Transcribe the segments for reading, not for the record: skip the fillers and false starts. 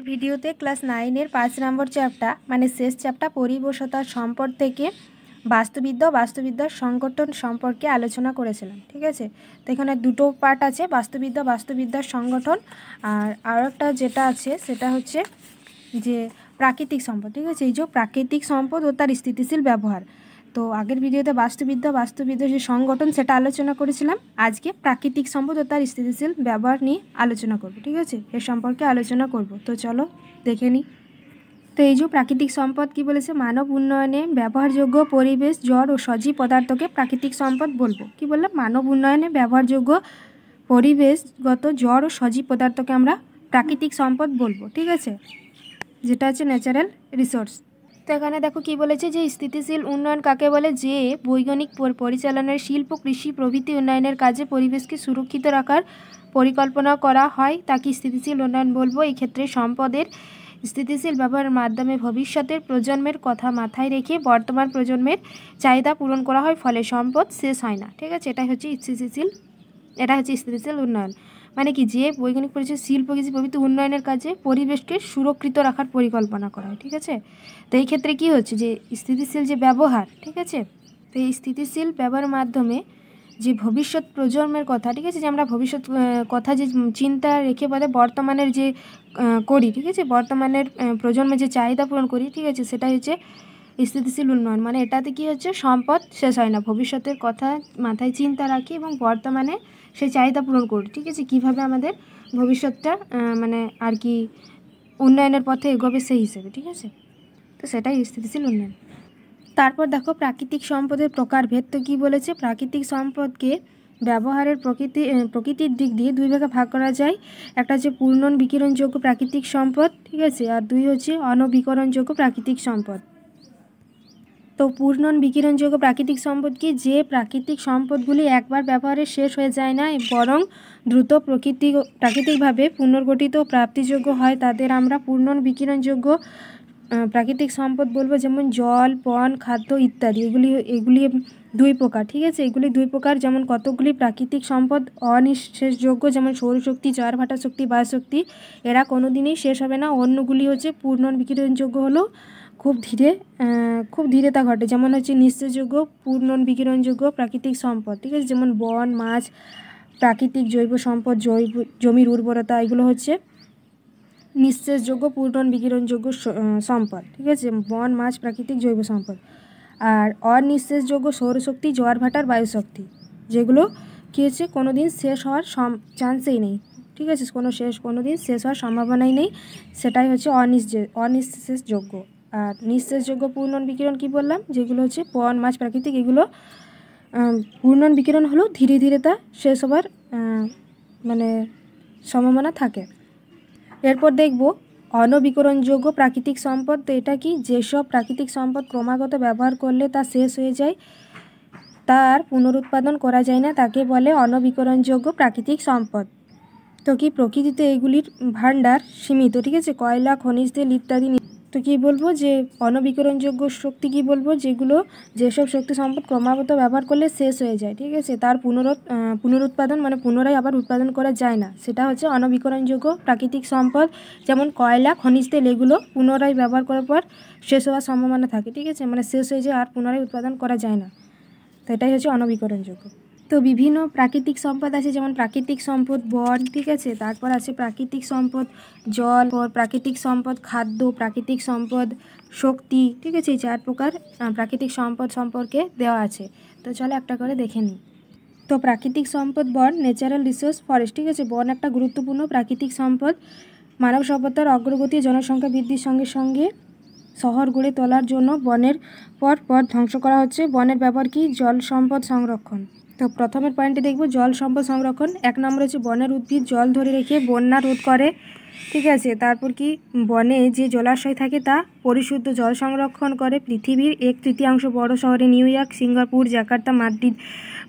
ভিডিওতে ক্লাস 9-এর 5 নম্বর চ্যাপ্টার মানে শেষ চ্যাপ্টার পরিবেশতার সম্পদ থেকে বাস্তুবিদ্যার সংগঠন সম্পর্কে আলোচনা করেছিলাম। ঠিক আছে, তো এখানে দুটো পার্ট আছে, বাস্তুবিদ্যার সংগঠন, আর আরও একটা যেটা আছে সেটা হচ্ছে যে প্রাকৃতিক সম্পদ। ঠিক আছে, এই যে প্রাকৃতিক সম্পদ ও তার স্থিতিশীল ব্যবহার। তো আগের ভিডিওতে বাস্তুবিদ্যার যে সংগঠন সেটা আলোচনা করেছিলাম, আজকে প্রাকৃতিক সম্পদ ও তার স্থিতিশীল ব্যবহার নিয়ে আলোচনা করব। ঠিক আছে, এর সম্পর্কে আলোচনা করব। তো চলো দেখে নিই। তো এই যে প্রাকৃতিক সম্পদ কি বলেছে, মানব উন্নয়নে ব্যবহারযোগ্য পরিবেশ, জড় ও সজীব পদার্থকে প্রাকৃতিক সম্পদ বলবো। কি বললাম? মানব উন্নয়নে ব্যবহারযোগ্য পরিবেশগত জড় ও সজীব পদার্থকে আমরা প্রাকৃতিক সম্পদ বলবো। ঠিক আছে, যেটা হচ্ছে ন্যাচারাল রিসোর্স। তো এখানে দেখো কি বলেছে, যে স্থিতিশীল উন্নয়ন কাকে বলে? যে বৈজ্ঞানিক পরিচালনার শিল্প, কৃষি প্রভৃতি উন্নয়নের কাজে পরিবেশকে সুরক্ষিত রাখার পরিকল্পনা করা হয় তাকে স্থিতিশীল উন্নয়ন বলবো। এই ক্ষেত্রে সম্পদের স্থিতিশীল ব্যবহারের মাধ্যমে ভবিষ্যতের প্রজন্মের কথা মাথায় রেখে বর্তমান প্রজন্মের চাহিদা পূরণ করা হয়, ফলে সম্পদ শেষ হয় না। ঠিক আছে, এটা হচ্ছে স্থিতিশীল উন্নয়ন। মানে কি, যে বৈজ্ঞানিক পরিচয় শিল্প, কৃষি প্রভৃতি উন্নয়নের কাজে পরিবেশকে সুরক্ষিত রাখার পরিকল্পনা করা হয়। ঠিক আছে, তো এই ক্ষেত্রে কি হচ্ছে, যে স্থিতিশীল যে ব্যবহার, ঠিক আছে, তো এই স্থিতিশীল ব্যবহারের মাধ্যমে যে ভবিষ্যৎ প্রজন্মের কথা, ঠিক আছে, যে আমরা ভবিষ্যৎ কথা যে চিন্তা রেখে বলে বর্তমানের যে করি, ঠিক আছে, বর্তমানের প্রজন্মের যে চাহিদা পূরণ করি, ঠিক আছে, সেটাই হচ্ছে স্থিতিশীল উন্নয়ন। মানে এটাতে কি হচ্ছে, সম্পদ শেষ হয় না, ভবিষ্যতের কথা মাথায় চিন্তা রাখি এবং বর্তমানে সেই চাহিদা পূরণ করি। ঠিক আছে, কীভাবে আমাদের ভবিষ্যৎটা মানে আর কি উন্নয়নের পথে এগোবে সেই হিসেবে। ঠিক আছে, তো সেটাই স্থিতিশীল উন্নয়ন। তারপর দেখো প্রাকৃতিক সম্পদের প্রকারভেদ। তো কী বলেছে, প্রাকৃতিক সম্পদকে ব্যবহারের প্রকৃতির দিক দিয়ে দুই ভাগে ভাগ করা যায়। একটা হচ্ছে পূর্ণন বিকিরণযোগ্য প্রাকৃতিক সম্পদ, ঠিক আছে, আর দুই হচ্ছে অনবিকরণযোগ্য প্রাকৃতিক সম্পদ। তো পূর্ণন বিকিরণযোগ্য প্রাকৃতিক সম্পদ কি? যে প্রাকৃতিক সম্পদগুলি একবার ব্যবহারে শেষ হয়ে যায় না, বরং দ্রুত প্রাকৃতিকভাবে পুনর্গঠিত প্রাপ্তিযোগ্য হয়, তাদের আমরা পূর্ণন বিকিরণযোগ্য প্রাকৃতিক সম্পদ বলবো। যেমন জল, বন, খাদ্য ইত্যাদি, এগুলি দুই প্রকার। ঠিক আছে, এগুলি দুই প্রকার। যেমন কতগুলি প্রাকৃতিক সম্পদ অনিঃশেষযোগ্য, যেমন সৌরশক্তি, জোয়ার-ভাটা শক্তি, বায়ুশক্তি, এরা কোনো দিনই শেষ হবে না। অন্যগুলি হচ্ছে পূর্ণন বিকিরণযোগ্য, হলো খুব ধীরে তা ঘটে। যেমন হচ্ছে নিঃশেষযোগ্য পূর্ণন বিকিরণযোগ্য প্রাকৃতিক সম্পদ, ঠিক আছে, যেমন বন, মাছ, প্রাকৃতিক জৈব সম্পদ, জমির উর্বরতা, এগুলো হচ্ছে নিঃশেষযোগ্য পূর্ণন বিকিরণযোগ্য সম্পদ। ঠিক আছে, বন, মাছ, প্রাকৃতিক জৈব সম্পদ। আর অনিঃশেষযোগ্য সৌরশক্তি, জোয়ার-ভাটার বায়ুশক্তি, যেগুলো কী হচ্ছে, কোনো দিন শেষ হওয়ার চান্সেই নেই। ঠিক আছে, কোনো দিন শেষ হওয়ার সম্ভাবনাই নেই, সেটাই হচ্ছে অনিঃশেষযোগ্য। আর নিঃশেষযোগ্য পূর্ণন বিকিরণ কি বললাম, যেগুলো হচ্ছে বন, মাছ, প্রাকৃতিক, এগুলো পূর্ণন বিকিরণ হলো ধীরে তা শেষ হবার মানে সম্ভাবনা থাকে। এরপর দেখব অনবিকরণযোগ্য প্রাকৃতিক সম্পদ। তো এটা কি? যেসব প্রাকৃতিক সম্পদ ক্রমাগত ব্যবহার করলে তা শেষ হয়ে যায়, তার পুনরুৎপাদন করা যায় না, তাকে বলে অনবিকরণযোগ্য প্রাকৃতিক সম্পদ। তো কি, প্রকৃতিতে এগুলির ভাণ্ডার সীমিত, ঠিক আছে, কয়লা, খনিজ তেল ইত্যাদি। তো কী বলবো, যে অনবিকরণযোগ্য শক্তি কি বলবো, যেসব শক্তি সম্পদ ক্রমাগত ব্যবহার করলে শেষ হয়ে যায়, ঠিক আছে, তার পুনরুৎপাদন মানে পুনরায় আবার উৎপাদন করা যায় না, সেটা হচ্ছে অনবিকরণযোগ্য প্রাকৃতিক সম্পদ। যেমন কয়লা, খনিজ তেল, এগুলো পুনরায় ব্যবহার করার পর শেষ হওয়ার সম্ভাবনা থাকে। ঠিক আছে, মানে শেষ হয়ে যায় আর পুনরায় উৎপাদন করা যায় না, তো এটাই হচ্ছে অনবিকরণযোগ্য। তো বিভিন্ন প্রাকৃতিক সম্পদ আছে, যেমন প্রাকৃতিক সম্পদ বন, ঠিক আছে, তারপর আছে প্রাকৃতিক সম্পদ জল, প্রাকৃতিক সম্পদ খাদ্য, প্রাকৃতিক সম্পদ শক্তি, ঠিক আছে, এই 4 প্রকার প্রাকৃতিক সম্পদ সম্পর্কে দেওয়া আছে। তো চলো একটা করে দেখে নিই। তো প্রাকৃতিক সম্পদ বন, ন্যাচারাল রিসোর্স ফরেস্ট, ঠিক আছে, বন একটা গুরুত্বপূর্ণ প্রাকৃতিক সম্পদ। মানব সভ্যতার অগ্রগতি, জনসংখ্যা বৃদ্ধির সঙ্গে সঙ্গে শহর গড়ে তোলার জন্য বনের পর ধ্বংস করা হচ্ছে। বনের ব্যবহার কি? জল সম্পদ সংরক্ষণ। তো প্রথমের পয়েন্টে দেখব জল সম্পদ সংরক্ষণ। 1 নম্বর হচ্ছে বনের উদ্ভিদ জল ধরে রেখে বন্যা রোধ করে, ঠিক আছে। তারপর কি, বনে যে জলাশয় থাকে তা পরিশুদ্ধ জল সংরক্ষণ করে। পৃথিবীর 1/3 বড় শহরে new York, Singapore, Jakarta, Madrid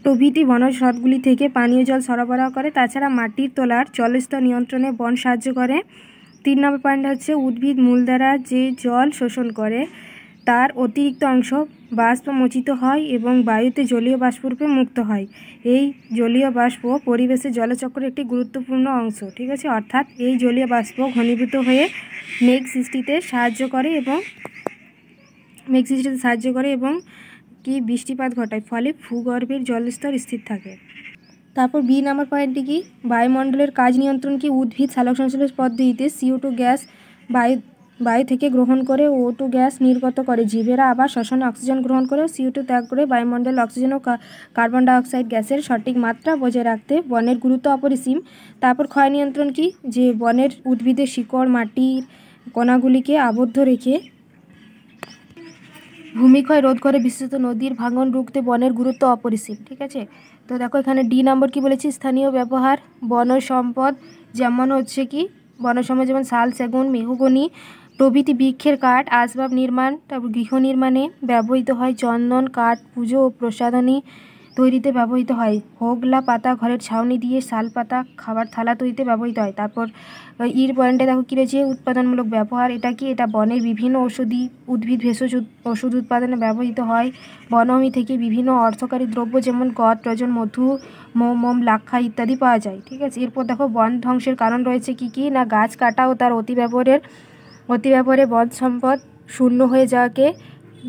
প্রভৃতি বনজ হ্রদগুলি থেকে পানীয় জল সরবরাহ করে। তাছাড়া মাটির তলার জলস্তর নিয়ন্ত্রণে বন সাহায্য করে। 3 নম্বর পয়েন্ট হচ্ছে উদ্ভিদ মূল দ্বারা যে জল শোষণ করে তার অতিরিক্ত অংশ বাষ্পমোচিত হয় এবং বায়ুতে জলীয় বাষ্পরূপে মুক্ত হয়। এই জলীয় বাষ্প পরিবেশের জলচক্রের একটি গুরুত্বপূর্ণ অংশ, ঠিক আছে, অর্থাৎ এই জলীয় বাষ্প ঘনীভূত হয়ে মেঘ সৃষ্টিতে সাহায্য করে এবং কি বৃষ্টিপাত ঘটায়, ফলে ভূগর্ভের জলস্তর স্থির থাকে। তারপর বি নাম্বার পয়েন্টটি কি, বায়ুমণ্ডলের কাজ নিয়ন্ত্রণ কি, উদ্ভিদ সালোকসংশ্লেষ পদ্ধতিতে CO2 গ্যাস বায়ু থেকে গ্রহণ করে O2 গ্যাস নির্গত করে। জীবেরা আবার শ্বসনে অক্সিজেন গ্রহণ করে CO2 ত্যাগ করে। বায়ুমণ্ডলে অক্সিজেন ও কার্বন ডাইঅক্সাইড গ্যাসের সঠিক মাত্রা বজায় রাখতে বনের গুরুত্ব অপরিসীম। তারপর ক্ষয় নিয়ন্ত্রণ কি, যে বনের উদ্ভিদের শিকড় মাটির কণাগুলিকে আবদ্ধ রেখে ভূমিক্ষয় রোধ করে। বিশেষত নদীর ভাঙন রুখতে বনের গুরুত্ব অপরিসীম। ঠিক আছে, তো দেখো এখানে ডি নম্বর কি বলেছি, স্থানীয় ব্যবহার। বনজ সম্পদ যেমন হচ্ছে কি, বনজ সম্পদ যেমন শাল, সেগুন, মেহগনি প্রভৃতি বৃক্ষের কাঠ আসবাব নির্মাণ, তারপর গৃহ নির্মাণে ব্যবহৃত হয়। চন্দন কাঠ পুজো ও প্রসাধনী তৈরিতে ব্যবহৃত হয়। হোগলা পাতা ঘরের ছাউনি দিয়ে, শাল পাতা খাবার থালা তৈরিতে ব্যবহৃত হয়। তারপর ইর পয়েন্টে দেখো কী রয়েছে, উৎপাদনমূলক ব্যবহার। এটা কি, এটা বনের বিভিন্ন ঔষধি উদ্ভিদ ভেষজ ওষুধ উৎপাদনে ব্যবহৃত হয়। বনভূমি থেকে বিভিন্ন অর্থকারী দ্রব্য যেমন গদ, রজন, মধু, মোম, লাক্ষা ইত্যাদি পাওয়া যায়। ঠিক আছে, এরপর দেখো বন ধ্বংসের কারণ রয়েছে কি কি না, গাছ কাটা ও তার অতিব্যবহারে বন সম্পদ শূন্য হয়ে যাওয়াকে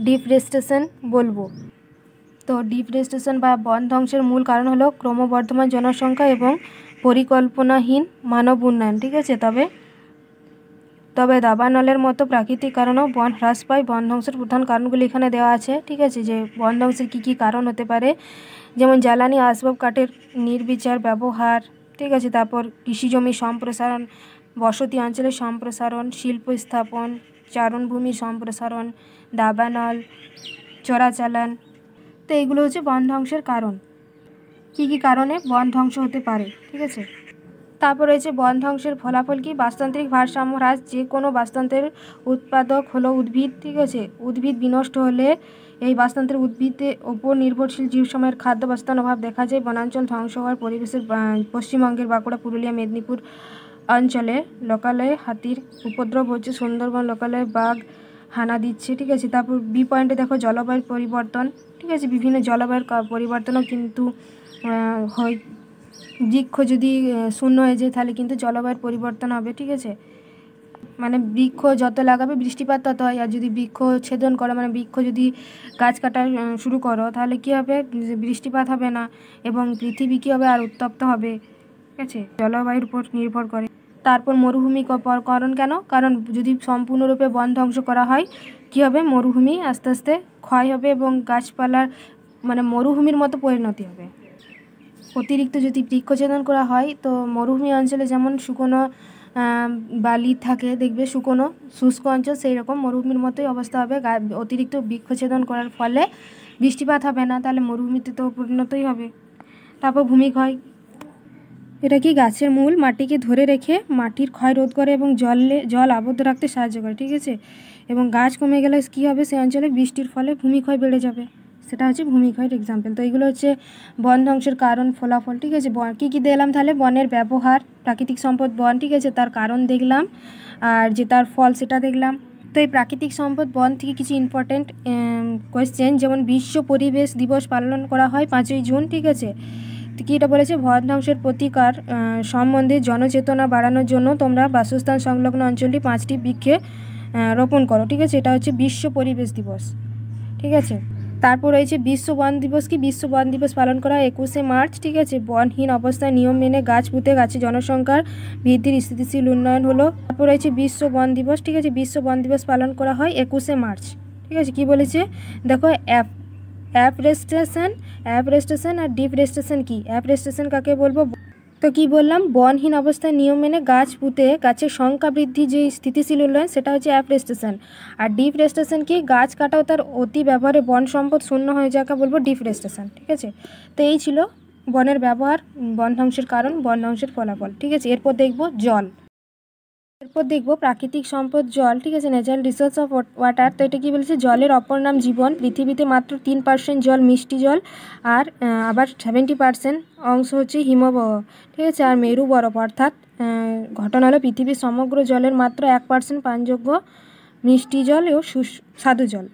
ডিফরেস্টেশন বলবো। তো ডিফরেস্টেশন বা বন ধ্বংসের মূল কারণ হলো ক্রমবর্ধমান জনসংখ্যা এবং পরিকল্পনাহীন মানব উন্নয়ন। ঠিক আছে, তবে দাবানলের মতো প্রাকৃতিক কারণেও বন হ্রাস পায়। বন ধ্বংসের প্রধান কারণগুলি এখানে দেওয়া আছে। ঠিক আছে, যে বন ধ্বংসের কী কী কারণ হতে পারে, যেমন জ্বালানি আসবাব কাঠের নির্বিচার ব্যবহার। ঠিক আছে, তারপর কৃষিজমি সম্প্রসারণ, বসতি অঞ্চলের সম্প্রসারণ, শিল্প স্থাপন, চারণভূমির সম্প্রসারণ, দাবানল, চোরাচালান। তো এইগুলো হচ্ছে বন ধ্বংসের কারণ, কী কী কারণে বন ধ্বংস হতে পারে। ঠিক আছে, তারপর রয়েছে বন ধ্বংসের ফলাফল কি, বাস্তুতান্ত্রিক ভারসাম্য হ্রাস। যে কোনো বাস্তুতন্ত্রের উৎপাদক হলো উদ্ভিদ। ঠিক আছে, উদ্ভিদ বিনষ্ট হলে এই বাস্তুতন্ত্রের উদ্ভিদের ওপর নির্ভরশীল জীবসমূহের খাদ্য বাসস্থান অভাব দেখা যায়। বনাঞ্চল ধ্বংস হওয়ার পরিবেশের পশ্চিমবঙ্গের বাঁকুড়া, পুরুলিয়া, মেদিনীপুর অঞ্চলে লোকালয়ে হাতির উপদ্রব হচ্ছে। সুন্দরবন লোকালয়ে বাঘ হানা দিচ্ছে। ঠিক আছে, তারপর বি পয়েন্টে দেখো জলবায়ুর পরিবর্তন। ঠিক আছে, বিভিন্ন জলবায়ুর পরিবর্তনও কিন্তু হয়। বৃক্ষ যদি শূন্য হয়ে যায় তাহলে কিন্তু জলবায়ুর পরিবর্তন হবে। ঠিক আছে, মানে বৃক্ষ যত লাগাবে বৃষ্টিপাত তত হয়। আর যদি বৃক্ষ ছেদন করো, মানে বৃক্ষ যদি গাছ কাটা শুরু করো, তাহলে কী হবে, বৃষ্টিপাত হবে না এবং পৃথিবী কী হবে, আর উত্তপ্ত হবে। ঠিক আছে, জলবায়ুর উপর নির্ভর করে। তারপর মরুভূমি কারণ কেন, কারণ যদি সম্পূর্ণরূপে বন ধ্বংস করা হয় কী হবে, মরুভূমি আস্তে আস্তে ক্ষয় হবে এবং গাছপালার মানে মরুভূমির মতো পরিণতি হবে। অতিরিক্ত যদি বৃক্ষছেদন করা হয় তো মরুভূমি অঞ্চলে যেমন শুকনো বালি থাকে, দেখবে শুকনো শুষ্ক অঞ্চল, সেই রকম মরুভূমির মতোই অবস্থা হবে। অতিরিক্ত বৃক্ষছেদন করার ফলে বৃষ্টিপাত হবে না, তাহলে মরুভূমিতে তো পরিণতই হবে। তারপর ভূমিক্ষয়, এটা কি, গাছের মূল মাটিকে ধরে রেখে মাটির ক্ষয় রোধ করে এবং জল আবদ্ধ রাখতে সাহায্য করে। ঠিক আছে, এবং গাছ কমে গেলে কী হবে, সেই অঞ্চলে বৃষ্টির ফলে ভূমিক্ষয় বেড়ে যাবে। সেটা হচ্ছে ভূমিক্ষয়ের এক্সাম্পল। তো এগুলো হচ্ছে বন ধ্বংসের কারণ ফলাফল। ঠিক আছে, কী কী দেখলাম তাহলে, বনের ব্যবহার, প্রাকৃতিক সম্পদ বন। ঠিক আছে, তার কারণ দেখলাম আর যে তার ফল সেটা দেখলাম। তো এই প্রাকৃতিক সম্পদ বন থেকে কিছু ইম্পর্টেন্ট কোয়েশ্চেন, যেমন বিশ্ব পরিবেশ দিবস পালন করা হয় 5ই জুন। ঠিক আছে, কি এটা বলেছে, বন ধ্বংসের প্রতিকার সম্বন্ধে জনচেতনা বাড়ানোর জন্য তোমরা বাসস্থান সংলগ্ন অঞ্চলটি 5টি বৃক্ষে রোপণ করো। ঠিক আছে, এটা হচ্ছে বিশ্ব পরিবেশ দিবস। ঠিক আছে, তারপর রয়েছে বিশ্ব বন দিবস কি, বিশ্ব বন দিবস পালন করা হয় 21শে মার্চ। ঠিক আছে, বনহীন অবস্থায় নিয়ম মেনে গাছ পুঁতে গাছের জনসংখ্যার বৃদ্ধির স্থিতিশীল উন্নয়ন হলো। তারপর রয়েছে বিশ্ব বন দিবস। ঠিক আছে, বিশ্ব বন দিবস পালন করা হয় 21শে মার্চ। ঠিক আছে, কি বলেছে দেখো, অ্যাফরেস্টেশন আর ডিফরেস্টেশন কি, অ্যাফরেস্টেশন কাকে বলবো, তো কি বললাম, বনহীন অবস্থায় নিয়ম মেনে গাছ পুঁতে গাছের সংখ্যা বৃদ্ধি যে স্থিতিশীল উন্নয়ন, সেটা হচ্ছে অ্যাফরেস্টেশন। আর ডিফরেস্টেশন কি, গাছ কাটাও তার অতি ব্যবহারে বন সম্পদ শূন্য হয়ে যাকে বলবো ডিফরেস্টেশন। ঠিক আছে, তো এই ছিল বনের ব্যবহার, বন ধ্বংসের কারণ, বন ধ্বংসের ফলাফল। ঠিক আছে, এরপর দেখব জল, এরপর দেখবো প্রাকৃতিক সম্পদ জল। ঠিক আছে, ন্যাচারাল রিসোর্স অফ ওয়াটার। তো এটা কী বলেছে, জলের অপর নাম জীবন। পৃথিবীতে মাত্র 3% জল মিষ্টি জল, আর আবার 70% অংশ হচ্ছে হিমবাহ। ঠিক আছে, আর মেরু বরফ। অর্থাৎ ঘটনা হলো পৃথিবীর সমগ্র জলের মাত্র 1% পানযোগ্য মিষ্টি জল ও স্বাদু জল।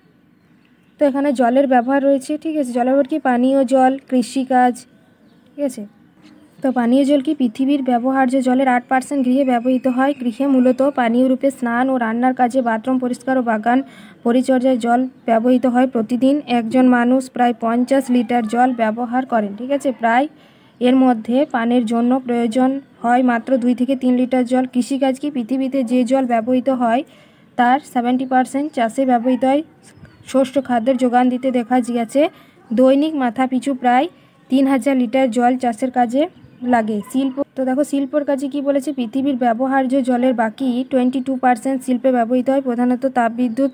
তো এখানে জলের ব্যবহার রয়েছে। ঠিক আছে, জলের ব্যবহার কি, পানীয় জল, কৃষিকাজ। ঠিক আছে, তো তো পানীয় জল কি? পৃথিবীর ব্যবহার্য জলের 8% গৃহে ব্যবহৃত হয়। গৃহে মূলত পানীয় রূপে স্নান ও রান্নার কাজে, বাথরুম পরিষ্কার ও বাগান পরিচর্যায় জল ব্যবহৃত হয়। প্রতিদিন একজন মানুষ প্রায় 50 লিটার জল ব্যবহার করেন, ঠিক আছে। প্রায় এর মধ্যে পানের জন্য প্রয়োজন হয় মাত্র 2 থেকে 3 লিটার জল। কৃষিকাজ কি? পৃথিবীতে যে জল ব্যবহৃত হয় তার 70% চাষে ব্যবহৃত হয়। শস্য খাদ্যের যোগান দিতে দেখা গিয়েছে দৈনিক মাথাপিছু প্রায় 3000 লিটার জল চাষের কাজে লাগে। শিল্প, তো দেখো শিল্পর কাজে কি বলেছে? পৃথিবীর ব্যবহার্য জলের বাকি 22% শিল্পে ব্যবহৃত হয়, প্রধানত তাপবিদ্যুৎ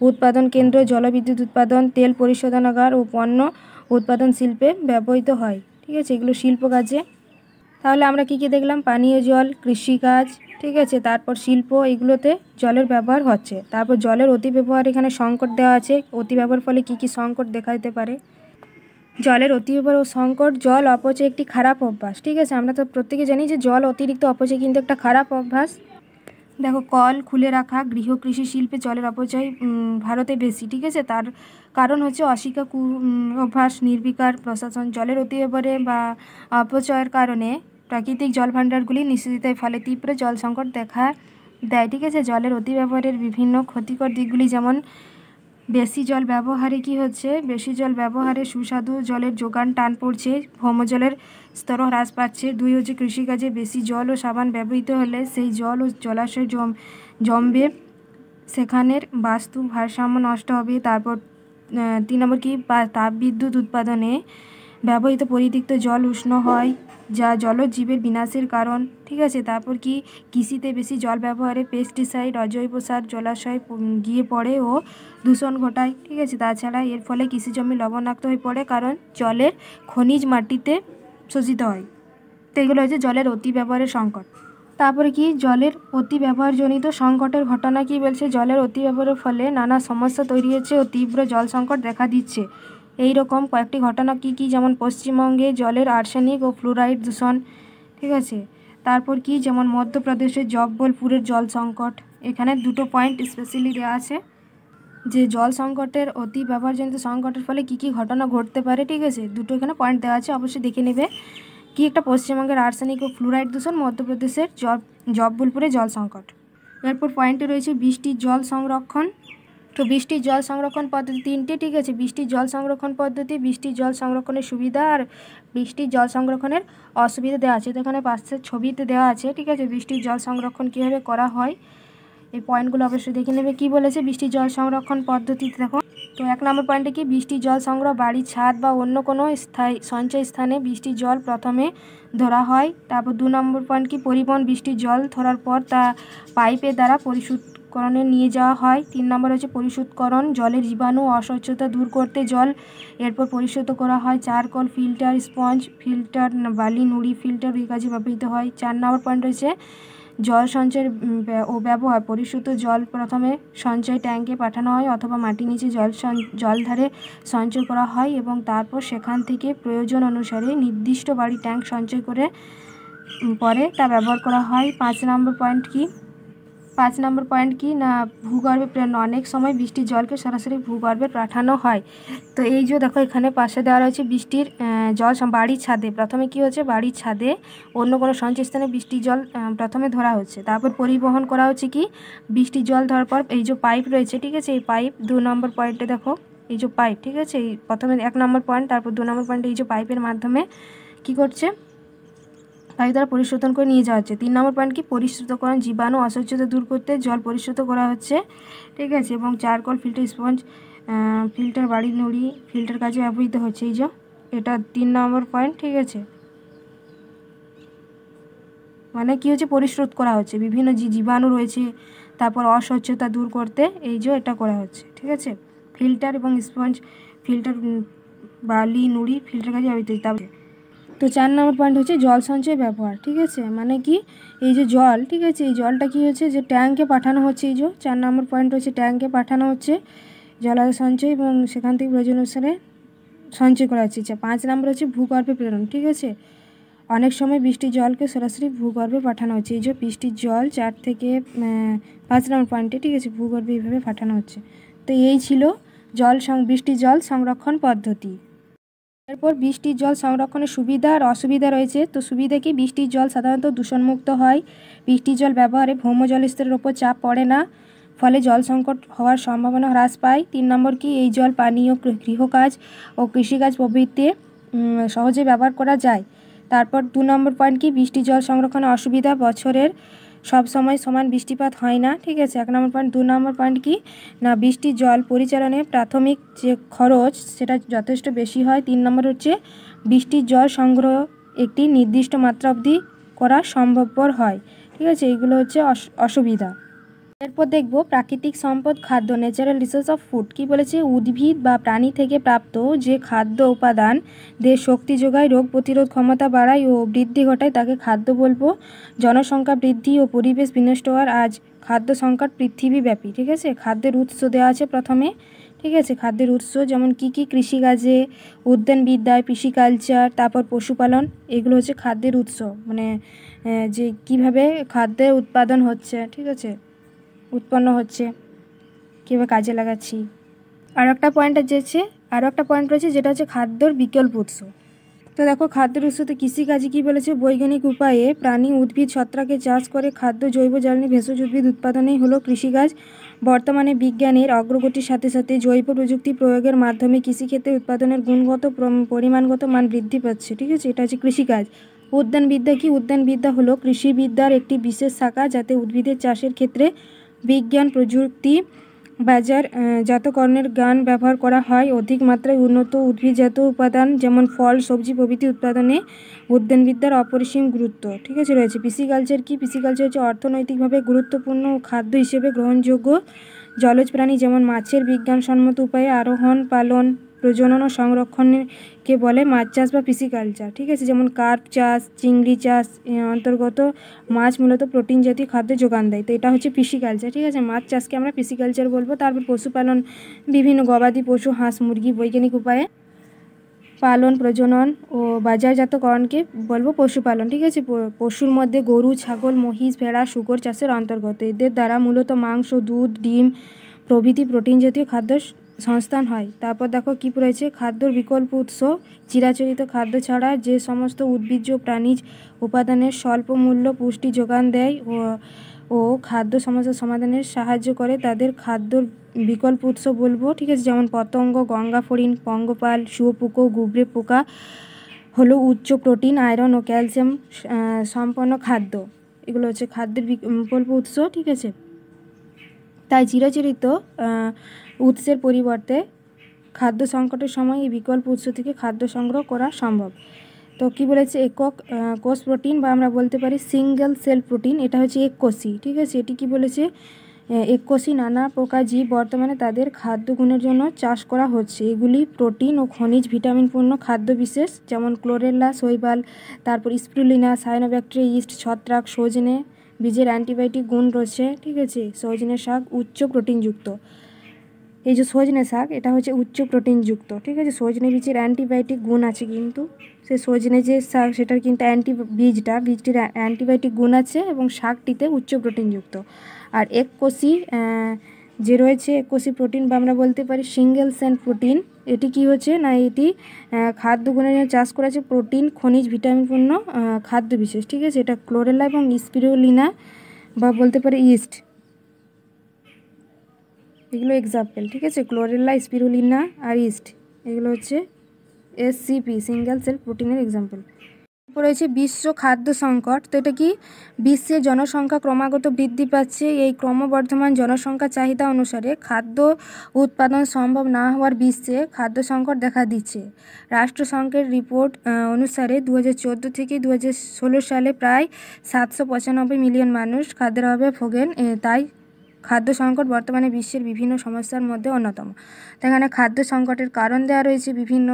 উৎপাদন কেন্দ্র, জলবিদ্যুৎ উৎপাদন, তেল পরিশোধনাগার ও পণ্য উৎপাদন শিল্পে ব্যবহৃত হয়, ঠিক আছে। এগুলো শিল্প কাজে। তাহলে আমরা কি কি দেখলাম? পানীয় জল, কৃষিকাজ, ঠিক আছে, তারপর শিল্প, এগুলোতে জলের ব্যবহার হচ্ছে। তারপর জলের অতিব্যবহার, এখানে সংকট দেওয়া আছে। অতিব্যবহার ফলে কি কি সংকট দেখা দিতে পারে? জলের অতিব্যবহার ও সংকট। জল অপচয় একটি খারাপ অভ্যাস, ঠিক আছে। আমরা তো প্রত্যেকে জানি যে জল অতিরিক্ত অপচয় কিন্তু একটা খারাপ অভ্যাস। দেখো, কল খুলে রাখা, গৃহ কৃষি শিল্পে জলের অপচয় ভারতে বেশি, ঠিক আছে। তার কারণ হচ্ছে অশিক্ষা, অভ্যাস, নির্বিকার প্রশাসন। জলের অতিব্যবহারে বা অপচয়ের কারণে প্রাকৃতিক জল ভাণ্ডারগুলি নিঃশেষিত হয়, ফলে তীব্র জল সংকট দেখা দেয়, ঠিক আছে। জলের অতিব্যবহারের বিভিন্ন ক্ষতিকর দিকগুলি যেমন বেশি জল ব্যবহারে কি হচ্ছে? বেশি জল ব্যবহারে সুস্বাদু জলের যোগান টান পড়ছে, ভৌমজলের স্তর হ্রাস পাচ্ছে। 2 হচ্ছে কৃষিকাজে বেশি জল ও সাবান ব্যবহৃত হলে সেই জল ও জলাশয় জমবে, সেখানের বাস্তু ভারসাম্য নষ্ট হবে। তারপর 3 নম্বর কি? তাপবিদ্যুৎ উৎপাদনে ব্যবহৃত পরিতৃপ্ত জল উষ্ণ হয়, যা জলজ জীবের বিনাশের কারণ, ঠিক আছে। তারপর কি? কৃষিতে বেশি জল ব্যবহারে পেস্টিসাইড, অজৈব সার জলাশয়ে গিয়ে পড়ে ও দূষণ ঘটায়, ঠিক আছে। তাছাড়া এর ফলে কৃষি জমি লবণাক্ত হয়ে পড়ে, কারণ জলের খনিজ মাটিতে শোষিত হয়। তো এগুলো হচ্ছে জলের অতি ব্যবহারের সংকট। তারপরে কি? জলের অতি ব্যবহারজনিত সংকটের ঘটনা কি বলছে? জলের অতি ব্যবহারের ফলে নানা সমস্যা তৈরি হচ্ছে ও তীব্র জল সংকট দেখা দিচ্ছে। এই রকম কয়েকটি ঘটনা কি কি? যেমন পশ্চিমবঙ্গে জলের আর্সেনিক ও ফ্লোরাইড দূষণ, ঠিক আছে। তারপর কি? যেমন মধ্যপ্রদেশের জব্বলপুরের জল সংকট। এখানে দুটো পয়েন্ট স্পেশালি দেওয়া আছে যে জল সংকটের, অতি ব্যবহারজনিত সংকটের ফলে কি কি ঘটনা ঘটতে পারে, ঠিক আছে। দুটো এখানে পয়েন্ট দেওয়া আছে, অবশ্যই দেখে নেবে। কি? একটা পশ্চিমবঙ্গের আর্সেনিক ও ফ্লোরাইড দূষণ, মধ্যপ্রদেশের জব্বলপুরে জল সংকট। এরপর পয়েন্টে রয়েছে বৃষ্টির জল সংরক্ষণ। তো বৃষ্টির জল সংরক্ষণ পদ্ধতি 3টে, ঠিক আছে। বৃষ্টির জল সংরক্ষণ পদ্ধতি, বৃষ্টির জল সংরক্ষণের সুবিধা আর বৃষ্টির জল সংরক্ষণের অসুবিধা দেওয়া আছে। তো এখানে পাশের ছবিতে দেওয়া আছে, ঠিক আছে, বৃষ্টির জল সংরক্ষণ কীভাবে করা হয়। এই পয়েন্টগুলো অবশ্যই দেখে নেবে। কি বলেছে বৃষ্টির জল সংরক্ষণ পদ্ধতিতে? দেখো, তো 1 নম্বর পয়েন্টে কি? বৃষ্টির জল সংগ্রহ। বাড়ির ছাদ বা অন্য কোনো স্থায়ী সঞ্চয় স্থানে বৃষ্টির জল প্রথমে ধরা হয়। তারপর 2 নম্বর পয়েন্ট কি? পরিবহন। বৃষ্টির জল ধরার পর তা পাইপের দ্বারা পরিশোধকরণে নিয়ে যাওয়া হয়। 3 নম্বর হচ্ছে পরিশোধকরণ। জলের জীবাণু অস্বচ্ছতা দূর করতে জল এরপর পরিশোধ করা হয়। চারকোল, ফিল্টার, স্পঞ্জ, ফিল্টার, বালি, নুড়ি ফিল্টার এই কাজে ব্যবহৃত হয়। 4 নম্বর পয়েন্ট রয়েছে জল সঞ্চয়ের ও ব্যবহার। পরিশুদ্ধ জল প্রথমে সঞ্চয় ট্যাঙ্কে পাঠানো হয় অথবা মাটির নিচে জলধারে সঞ্চয় করা হয় এবং তারপর সেখান থেকে প্রয়োজন অনুসারে নির্দিষ্ট বাড়ি ট্যাঙ্ক সঞ্চয় করে পরে তা ব্যবহার করা হয়। 5 নম্বর পয়েন্ট কি? 5 নম্বর পয়েন্ট কি না? ভূগর্ভে প্রেরণ। অনেক সময় বৃষ্টির জলকে সরাসরি ভূগর্ভে পাঠানো হয়। তো এই যে দেখো, এখানে পাশে দেওয়া রয়েছে বৃষ্টির জল বাড়ির ছাদে। প্রথমে কি হচ্ছে? বাড়ির ছাদে অন্য কোনো সঞ্চয়স্থানে বৃষ্টির জল প্রথমে ধরা হচ্ছে, তারপর পরিবহন করা হচ্ছে কি? বৃষ্টির জল ধরার পর এই যে পাইপ রয়েছে, ঠিক আছে, এই পাইপ 2 নম্বর পয়েন্টে দেখো, এই যে পাইপ, ঠিক আছে, এই প্রথমে 1 নম্বর পয়েন্ট, তারপর 2 নম্বর পয়েন্টে এই যে পাইপের মাধ্যমে কি করছে? তাই দ্বারা পরিশোধন করে নিয়ে যাওয়া হচ্ছে। 3 নম্বর পয়েন্ট কি? পরিশুদ্ধকরণ। জীবাণু অস্বচ্ছতা দূর করতে জল পরিশুদ্ধ করা হচ্ছে, ঠিক আছে, এবং চারকোল, ফিল্টার, স্পঞ্জ, ফিল্টার, বাড়ি নুড়ি ফিল্টার কাজে ব্যবহৃত হচ্ছে। এই যে এটা 3 নম্বর পয়েন্ট, ঠিক আছে। মানে কি হচ্ছে? পরিশোধ করা হচ্ছে বিভিন্ন যে জীবাণু রয়েছে, তারপর অস্বচ্ছতা দূর করতে এই যে এটা করা হচ্ছে, ঠিক আছে। ফিল্টার এবং স্পঞ্জ, ফিল্টার, বালি নুড়ি ফিল্টার কাজে ব্যবহৃত হচ্ছে। তো 4 নম্বর পয়েন্ট হচ্ছে জল সঞ্চয় ব্যবহার, ঠিক আছে। মানে কি? এই যে জল, ঠিক আছে, এই জলটা কি হচ্ছে? যে ট্যাঙ্কে পাঠানো হচ্ছে। এই যে 4 নম্বর পয়েন্ট হচ্ছে ট্যাঙ্কে পাঠানো হচ্ছে জলাশয় সঞ্চয় এবং সেখান থেকে প্রয়োজন অনুসারে সঞ্চয় করা হচ্ছে। 5 নম্বর হচ্ছে ভূগর্ভে প্রেরণ, ঠিক আছে। অনেক সময় বৃষ্টির জলকে সরাসরি ভূগর্ভে পাঠানো হচ্ছে। এই যে বৃষ্টির জল 4 থেকে 5 নম্বর পয়েন্টে, ঠিক আছে, ভূগর্ভে এইভাবে পাঠানো হচ্ছে। তো এই ছিল বৃষ্টির জল সংরক্ষণ পদ্ধতি। এরপর বৃষ্টির জল সংরক্ষণের সুবিধা আর অসুবিধা রয়েছে। তো সুবিধা কি, বৃষ্টির জল সাধারণত দূষণমুক্ত হয়, বৃষ্টির জল ব্যবহারে ভৌম জলস্তরের ওপর চাপ পড়ে না, ফলে জল সংকট হওয়ার সম্ভাবনা হ্রাস পায়। 3 নম্বর কি, এই জল পানীয়, গৃহকাজ ও কৃষিকাজ প্রভৃতিতে সহজে ব্যবহার করা যায়। তারপর 2 নম্বর পয়েন্ট কি, বৃষ্টির জল সংরক্ষণের অসুবিধা, বছরের সব সময় সমান বৃষ্টিপাত হয় না। ঠিক আছে। 1 নম্বর পয়েন্ট। 2 নম্বর পয়েন্ট কি না, বৃষ্টির জল পরিচালনায় প্রাথমিক যে খরচ সেটা যথেষ্ট বেশি হয়। 3 নম্বর হচ্ছে বৃষ্টির জল সংগ্রহ একটি নির্দিষ্ট মাত্রা অবধি করা সম্ভবপর হয়। ঠিক আছে, এইগুলো হচ্ছে অসুবিধা। এরপর দেখব প্রাকৃতিক সম্পদ খাদ্য, ন্যাচারাল রিসোর্স অফ ফুড। কি বলেছে, উদ্ভিদ বা প্রাণী থেকে প্রাপ্ত যে খাদ্য উপাদান দেহের শক্তি যোগায়, রোগ প্রতিরোধ ক্ষমতা বাড়ায় ও বৃদ্ধি ঘটায় তাকে খাদ্য বলবো। জনসংখ্যা বৃদ্ধি ও পরিবেশ বিনষ্ট হওয়ার আজ খাদ্য সংকট পৃথিবীব্যাপী। ঠিক আছে। খাদ্যের উৎস দেওয়া আছে প্রথমে। ঠিক আছে, খাদ্যের উৎস যেমন কি কি, কৃষিকাজে, উদ্যানবিদ্যায়, পিসিকালচার, তারপর পশুপালন, এগুলো হচ্ছে খাদ্যের উৎস, মানে যে কিভাবে খাদ্যের উৎপাদন হচ্ছে, ঠিক আছে, উৎপন্ন হচ্ছে, কীভাবে কাজে লাগাচ্ছি। আরও একটা পয়েন্ট রয়েছে যেটা হচ্ছে খাদ্যর বিকল্প উৎস। তো দেখো, খাদ্যের উৎসতে কৃষিকাজে কী বলেছে, বৈজ্ঞানিক উপায়ে প্রাণী, উদ্ভিদ, ছত্রাকে চাষ করে খাদ্য, জৈব জ্বালানি, ভেষজ উদ্ভিদ উৎপাদনেই হলো কৃষিকাজ। বর্তমানে বিজ্ঞানের অগ্রগতির সাথে সাথে জৈব প্রযুক্তি প্রয়োগের মাধ্যমে কৃষিক্ষেত্রে উৎপাদনের গুণগত পরিমাণগত মান বৃদ্ধি পাচ্ছে। ঠিক আছে, এটা হচ্ছে কৃষিকাজ। উদ্যানবিদ্যা কি, উদ্যানবিদ্যা হলো কৃষিবিদ্যার একটি বিশেষ শাখা যাতে উদ্ভিদের চাষের ক্ষেত্রে বিজ্ঞান প্রযুক্তি বাজারজাতকরণের জ্ঞান ব্যবহার করা হয়। অধিক মাত্রায় উন্নত উদ্ভিদজাত উপাদান যেমন ফল, সবজি প্রভৃতি উৎপাদনে উদ্যানবিদ্যার অপরিসীম গুরুত্ব। ঠিক আছে, রয়েছে পিসিকালচার কি, পিসিকালচার হচ্ছে অর্থনৈতিকভাবে গুরুত্বপূর্ণ খাদ্য হিসেবে গ্রহণযোগ্য জলজ প্রাণী যেমন মাছের বিজ্ঞানসম্মত উপায়ে আরোহণ, পালন, প্রজনন ও সংরক্ষণকে বলে মাছ চাষ বা পিসিকালচার। ঠিক আছে, যেমন কার্প চাষ, চিংড়ি চাষ অন্তর্গত মাছ মূলত প্রোটিন জাতীয় খাদ্য যোগান দেয়। তো এটা হচ্ছে পিসিকালচার। ঠিক আছে, মাছ চাষকে আমরা পিসিকালচার বলবো। তারপর পশুপালন, বিভিন্ন গবাদি পশু, হাঁস, মুরগি বৈজ্ঞানিক উপায়ে পালন, প্রজনন ও বাজারজাতকরণকে বলবো পশুপালন। ঠিক আছে, পশুর মধ্যে গরু, ছাগল, মহিষ, ভেড়া, শূকর চাষের অন্তর্গত। এদের দ্বারা মূলত মাংস, দুধ, ডিম প্রভৃতি প্রোটিন জাতীয় খাদ্য সংস্থান হয়। তারপর দেখো কি রয়েছে, খাদ্যর বিকল্প উৎস, চিরাচরিত খাদ্য ছাড়া যে সমস্ত উদ্ভিজ্জ প্রাণীজ উপাদানের স্বল্প মূল্য পুষ্টি যোগান দেয় ও খাদ্য সমস্যার সমাধানে সাহায্য করে তাদের খাদ্যর বিকল্প উৎস বলবো। ঠিক আছে, যেমন পতঙ্গ, গঙ্গা ফড়িং, পঙ্গপাল, শুয়োপোকা, গুবরে পোকা হলো উচ্চ প্রোটিন, আয়রন ও ক্যালসিয়াম সম্পন্ন খাদ্য। এগুলো হচ্ছে খাদ্যের বিকল্প উৎস। ঠিক আছে, তাই চিরাচরিত উৎসের পরিবর্তে খাদ্য সংকটের সময় এই বিকল্প উৎস থেকে খাদ্য সংগ্রহ করা সম্ভব। তো কি বলেছে, একক কোষ প্রোটিন বা আমরা বলতে পারি সিঙ্গেল সেল প্রোটিন, এটা হচ্ছে এককোষী। ঠিক আছে, এটি কি বলেছে, এককোষী নানা প্রকার জীব বর্তমানে তাদের খাদ্য গুণের জন্য চাষ করা হচ্ছে। এগুলি প্রোটিন ও খনিজ ভিটামিনপূর্ণ খাদ্য বিশেষ, যেমন ক্লোরেলা, শৈবাল, তারপর স্পিরুলিনা, সায়ানোব্যাকটেরিয়া, ইস্ট, ছত্রাক, সজনে বীজের অ্যান্টিবায়োটিক গুণ রয়েছে। ঠিক আছে, সজনে শাক উচ্চ প্রোটিনযুক্ত। এই যে সজনে শাক, এটা হচ্ছে উচ্চ প্রোটিনযুক্ত। ঠিক আছে, সজনে বীজের অ্যান্টিবায়োটিক গুণ আছে, কিন্তু সে সজনে যে শাক সেটার কিন্তু বীজটির অ্যান্টিবায়োটিক গুণ আছে এবং শাকটিতে উচ্চ প্রোটিনযুক্ত। আর এককোষী যে রয়েছে, এককোষী প্রোটিন বা আমরা বলতে পারি সিঙ্গেল সেল প্রোটিন, এটি কি হচ্ছে না, এটি খাদ্য গুণের জন্য চাষ করা আছে, প্রোটিন, খনিজ, ভিটামিনপূর্ণ খাদ্য বিশেষ। ঠিক আছে, এটা ক্লোরেলা এবং স্পিরুলিনা বা বলতে পারি ইস্ট, এগুলো এক্সাম্পল। ঠিক আছে, ক্লোরেলা, স্পিরুলিনা আর ইস্ট, এগুলো হচ্ছে এসসিপি, সিঙ্গেল সেল প্রোটিনের এক্সাম্পল। তারপর রয়েছে বিশ্ব খাদ্য সংকট। তো এটা কি, বিশ্বের জনসংখ্যা ক্রমাগত বৃদ্ধি পাচ্ছে। এই ক্রমবর্ধমান জনসংখ্যা চাহিদা অনুসারে খাদ্য উৎপাদন সম্ভব না হওয়ার বিশ্বে খাদ্য সংকট দেখা দিচ্ছে। রাষ্ট্রসংঘের রিপোর্ট অনুসারে 2014 থেকে 2016 সালে প্রায় 795 মিলিয়ন মানুষ খাদ্যের অভাবে ভোগেন। তাই খাদ্য সংকট বর্তমানে বিশ্বের বিভিন্ন সমস্যার মধ্যে অন্যতম। তো এখানে খাদ্য সংকটের কারণ দেওয়া রয়েছে বিভিন্ন,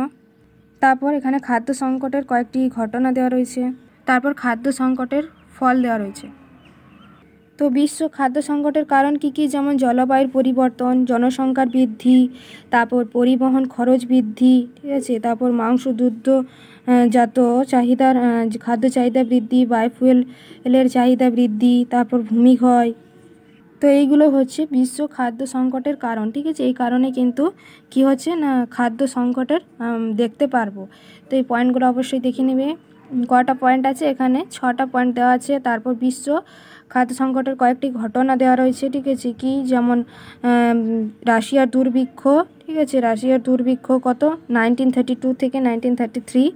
তারপর এখানে খাদ্য সংকটের কয়েকটি ঘটনা দেওয়া রয়েছে, তারপর খাদ্য সংকটের ফল দেওয়া রয়েছে। তো বিশ্ব খাদ্য সংকটের কারণ কি কি, যেমন জলবায়ুর পরিবর্তন, জনসংখ্যার বৃদ্ধি, তারপর পরিবহন খরচ বৃদ্ধি। ঠিক আছে, তারপর মাংস, দুগ্ধ জাত চাহিদার খাদ্য চাহিদা বৃদ্ধি, বায়োফুয়েলের চাহিদা বৃদ্ধি, তারপর ভূমিক্ষয়, তো এইগুলো হচ্ছে বিশ্ব খাদ্য সংকটের কারণ, ঠিক আছে। এই কারণে কিন্তু কি হচ্ছে না খাদ্য সংকটের দেখতে পারবো। তো এই পয়েন্টগুলো অবশ্যই দেখে নেবে। কটা পয়েন্ট আছে এখানে, 6টা পয়েন্ট দেওয়া আছে। তারপর বিশ্ব খাদ্য সংকটের কয়েকটি ঘটনা দেওয়া রয়েছে, ঠিক আছে। কি যেমন রাশিয়ার দুর্ভিক্ষ, ঠিক আছে। রাশিয়ার দুর্ভিক্ষ কত 1932 থেকে 1933,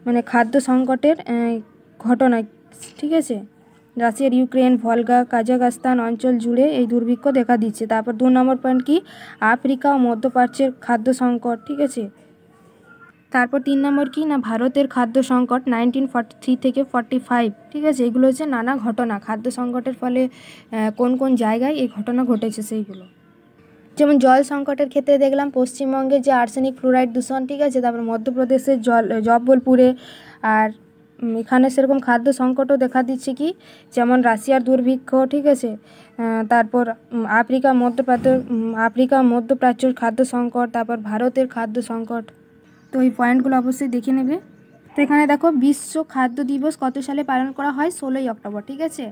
মানে খাদ্য সংকটের ঘটনা, ঠিক আছে। রাশিয়ার ইউক্রেন, ভলগা, কাজাখস্তান অঞ্চল জুড়ে এই দুর্ভিক্ষ দেখা দিচ্ছে। তারপর 2 নম্বর পয়েন্ট কি আফ্রিকা ও মধ্যপ্রাচ্যের খাদ্য সংকট, ঠিক আছে। তারপর 3 নম্বর কি না ভারতের খাদ্য সংকট 1943 থেকে 45, ঠিক আছে। এগুলো হচ্ছে নানা ঘটনা খাদ্য সংকটের ফলে কোন কোন জায়গায় এই ঘটনা ঘটেছে সেইগুলো। যেমন জল সংকটের ক্ষেত্রে দেখলাম পশ্চিমবঙ্গের যে আর্সেনিক ফ্লোরাইড দূষণ, ঠিক আছে। তারপর মধ্যপ্রদেশের জব্বলপুরে। আর এখানে সেরকম খাদ্য সংকটও দেখা দিচ্ছে কি যেমন রাশিয়ার দুর্ভিক্ষ, ঠিক আছে। তারপর আফ্রিকা মধ্যপ্রাচ্যের খাদ্য সংকট, তারপর ভারতের খাদ্য সংকট। তো এই পয়েন্টগুলো অবশ্যই দেখে নেবে। তো এখানে দেখো বিশ্ব খাদ্য দিবস কত সালে পালন করা হয়, 16ই অক্টোবর, ঠিক আছে।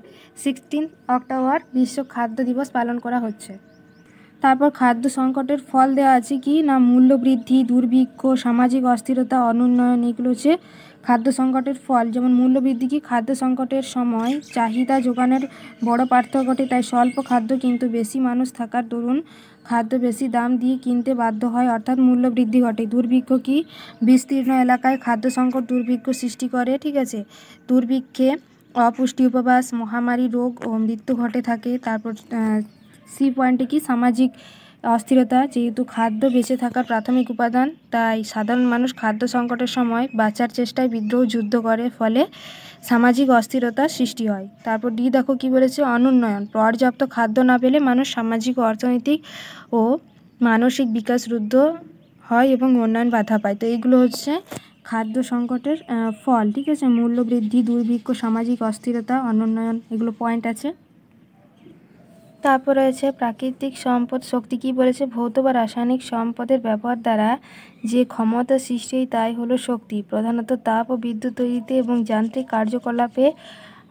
16 অক্টোবর বিশ্ব খাদ্য দিবস পালন করা হচ্ছে। তারপর খাদ্য সংকটের ফল দেওয়া আছে কি না মূল্যবৃদ্ধি, দুর্ভিক্ষ, সামাজিক অস্থিরতা, অনুন্নয়ন। এগুলো হচ্ছে খাদ্য সংকটের ফল। যেমন মূল্যবৃদ্ধি কি খাদ্য সংকটের সময় চাহিদা যোগানের বড় পার্থক্য ঘটে, তাই স্বল্প খাদ্য কিন্তু বেশি মানুষ থাকার দরুন খাদ্য বেশি দাম দিয়ে কিনতে বাধ্য হয়, অর্থাৎ মূল্যবৃদ্ধি ঘটে। দুর্ভিক্ষ কি বিস্তীর্ণ এলাকায় খাদ্য সংকট দুর্ভিক্ষ সৃষ্টি করে, ঠিক আছে। দুর্ভিক্ষে অপুষ্টি, উপবাস, মহামারী, রোগ ও মৃত্যু ঘটে থাকে। তারপর সি পয়েন্টে কি সামাজিক অস্থিরতা, যেহেতু খাদ্য বেঁচে থাকার প্রাথমিক উপাদান, তাই সাধারণ মানুষ খাদ্য সংকটের সময় বাঁচার চেষ্টায় বিদ্রোহ যুদ্ধ করে, ফলে সামাজিক অস্থিরতার সৃষ্টি হয়। তারপর ডি দেখো কি বলেছে অনুন্নয়ন, পর্যাপ্ত খাদ্য না পেলে মানুষ সামাজিক, অর্থনৈতিক ও মানসিক বিকাশ রুদ্ধ হয় এবং উন্নয়ন বাধা পায়। তো এইগুলো হচ্ছে খাদ্য সংকটের ফল, ঠিক আছে। মূল্যবৃদ্ধি, দুর্ভিক্ষ, সামাজিক অস্থিরতা, অনুন্নয়ন, এগুলো পয়েন্ট আছে। তারপর রয়েছে প্রাকৃতিক সম্পদ শক্তি। কি বলেছে ভৌত বা রাসায়নিক সম্পদের ব্যবহার দ্বারা যে ক্ষমতা সৃষ্টি তাই হলো শক্তি। প্রধানত তাপ ও বিদ্যুৎ তৈরিতে এবং যান্ত্রিক কার্যকলাপে